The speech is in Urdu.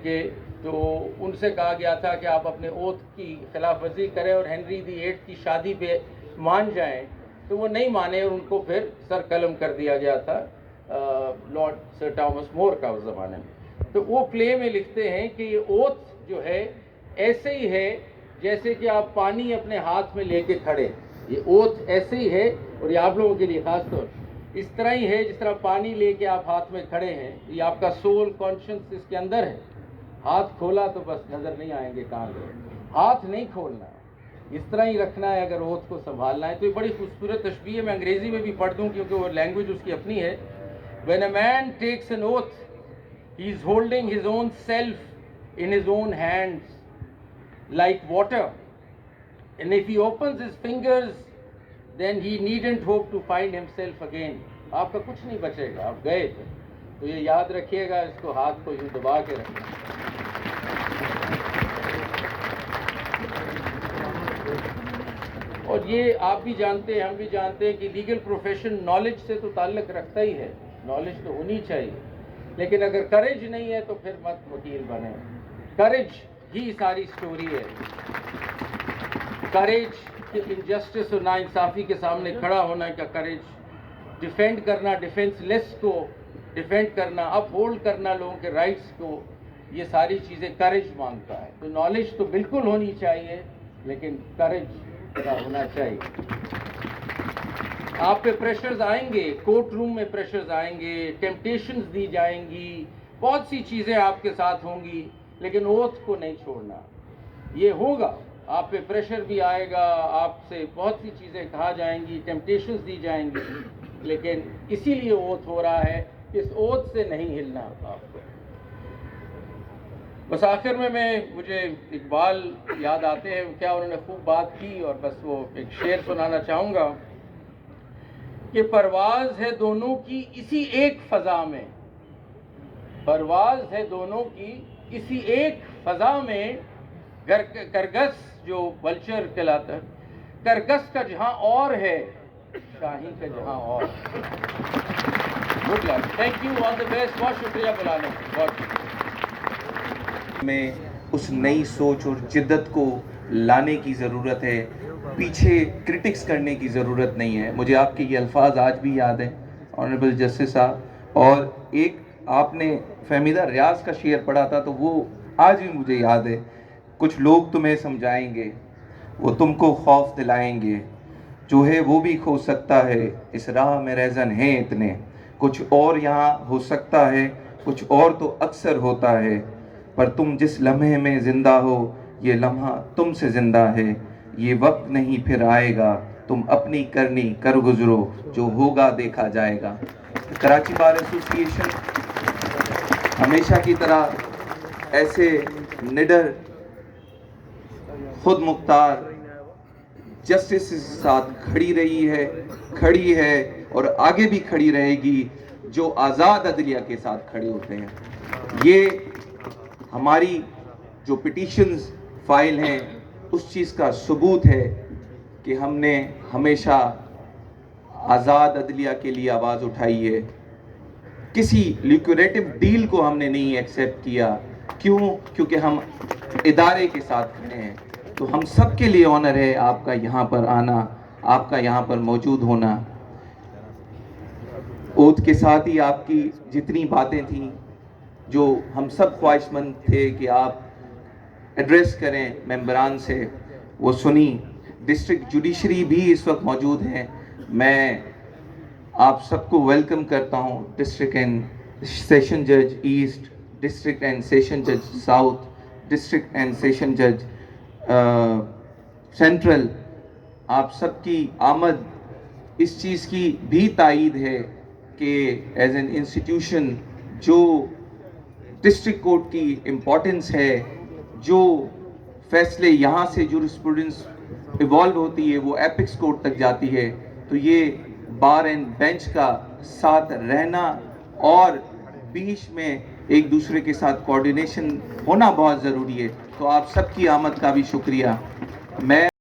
کے تو ان سے کہا گیا تھا کہ آپ اپنے اوتھ کی خلاف ورزی کریں اور ہنری VIII کی شادی پہ مان جائیں، تو وہ نہیں مانے اور ان کو پھر سر قلم کر دیا گیا تھا لارڈ سر ٹامس مور کا اس زمانے میں۔ تو وہ پلے میں لکھتے ہیں کہ یہ اوتھ جو ہے ایسے ہی ہے جیسے کہ آپ پانی اپنے ہاتھ میں لے کے کھڑے، یہ اوتھ ایسے ہی ہے، اور یہ آپ لوگوں کے لیے خاص طور اس طرح ہی ہے جس طرح پانی لے کے آپ ہاتھ میں کھڑے ہیں، یہ آپ کا سول کانشنس اس کے اندر ہے۔ ہاتھ کھولا تو بس نظر نہیں آئیں گے کہاں گئے، ہاتھ نہیں کھولنا ہے، اس طرح ہی رکھنا ہے اگر اوتھ کو سنبھالنا ہے۔ تو یہ بڑی خوبصورت تشبیہ ہے، میں انگریزی میں بھی پڑھ دوں کیونکہ وہ لینگویج اس کی اپنی ہے۔ When a man takes an oath, he is holding his own self in his own hands like water, and if he opens his fingers then he needn't hope to find himself again. آپ کا کچھ نہیں بچے گا، آپ گئے تھے۔ تو یہ یاد رکھیے گا، اس کو ہاتھ کو یوں دبا کے رکھنا۔ اور یہ آپ بھی جانتے ہیں، ہم بھی جانتے ہیں کہ لیگل پروفیشن نالج سے تو تعلق رکھتا ہی ہے، نالج تو ہونی چاہیے، لیکن اگر کریج نہیں ہے تو پھر مت وکیل بنے۔ کریج ہی ساری سٹوری ہے، کریج کہ انجسٹس اور ناانصافی کے سامنے کھڑا ہونا کا کریج، ڈیفینڈ کرنا ڈیفینس لیس کو، ڈیفینڈ کرنا، اپ ہولڈ کرنا لوگوں کے رائٹس کو، یہ ساری چیزیں کریج مانگتا ہے۔ تو نالج تو بالکل ہونی چاہیے، لیکن کریج کا ہونا چاہیے۔ آپ پہ پریشرز آئیں گے، کورٹ روم میں پریشرز آئیں گے، ٹیمپٹیشنز دی جائیں گی، بہت سی چیزیں آپ کے ساتھ ہوں گی، لیکن اوتھ کو نہیں چھوڑنا۔ یہ ہوگا، آپ پہ پریشر بھی آئے گا، آپ سے بہت سی چیزیں کہا جائیں گی، ٹیمپٹیشنز دی جائیں گی، لیکن اسی لیے اوتھ ہو رہا ہے کہ اس اوتھ سے نہیں ہلنا آپ کو۔ بس آخر میں مجھے اقبال یاد آتے ہیں، کیا انہوں نے خوب بات کی، اور بس وہ ایک شعر سنانا چاہوں گا کہ پرواز ہے دونوں کی اسی ایک فضا میں، پرواز ہے دونوں کی اسی ایک فضا میں، کرگس جو ولچر کہلاتا ہے، کرگس کا جہاں اور ہے، شاہی کا جہاں اور۔ Good luck, thank you, all the best, بہت شکریہ بلانے، بہت شکریہ۔ میں اس نئی سوچ اور جدت کو لانے کی ضرورت ہے، پیچھے کرٹکس کرنے کی ضرورت نہیں ہے۔ مجھے آپ کے یہ الفاظ آج بھی یاد ہیں آنریبل جسٹس صاحب، اور ایک آپ نے فہمیدہ ریاض کا شعر پڑھا تھا تو وہ آج بھی مجھے یاد ہے، کچھ لوگ تمہیں سمجھائیں گے، وہ تم کو خوف دلائیں گے، جو ہے وہ بھی کھو سکتا ہے، اس راہ میں رہزن ہیں اتنے، کچھ اور یہاں ہو سکتا ہے، کچھ اور تو اکثر ہوتا ہے، پر تم جس لمحے میں زندہ ہو، یہ لمحہ تم سے زندہ ہے، یہ وقت نہیں پھر آئے گا، تم اپنی کرنی کر گزرو، جو ہوگا دیکھا جائے گا۔ کراچی بار ایسوسی ایشن ہمیشہ کی طرح ایسے نڈر، خود مختار جسٹس کے ساتھ کھڑی ہے اور آگے بھی کھڑی رہے گی، جو آزاد عدلیہ کے ساتھ کھڑے ہوتے ہیں۔ یہ ہماری جو پٹیشنز فائل ہیں اس چیز کا ثبوت ہے کہ ہم نے ہمیشہ آزاد عدلیہ کے لیے آواز اٹھائی ہے، کسی لیکوریٹو ڈیل کو ہم نے نہیں ایکسیپٹ کیا۔ کیوں؟ کیونکہ ہم ادارے کے ساتھ کھڑے ہیں۔ تو ہم سب کے لیے آنر ہے آپ کا یہاں پر آنا، آپ کا یہاں پر موجود ہونا۔ اوتھ کے ساتھ ہی آپ کی جتنی باتیں تھیں جو ہم سب خواہش مند تھے کہ آپ ایڈریس کریں ممبران سے، وہ سنی۔ ڈسٹرکٹ جوڈیشری بھی اس وقت موجود ہیں، میں آپ سب کو ویلکم کرتا ہوں، ڈسٹرکٹ اینڈ سیشن جج ایسٹ، ڈسٹرکٹ اینڈ سیشن جج ساؤتھ، ڈسٹرکٹ اینڈ سیشن جج سینٹرل۔ آپ سب کی آمد اس چیز کی بھی تائید ہے کہ ایز این انسٹیٹیوشن جو ڈسٹرکٹ کورٹ کی امپورٹنس ہے، جو فیصلے یہاں سے جورسپروڈنس ایوالو ہوتی ہے وہ ایپکس کورٹ تک جاتی ہے، تو یہ بار اینڈ بینچ کا ساتھ رہنا اور بیچ میں ایک دوسرے کے ساتھ کوارڈینیشن ہونا بہت ضروری ہے۔ تو آپ سب کی آمد کا بھی شکریہ۔ میں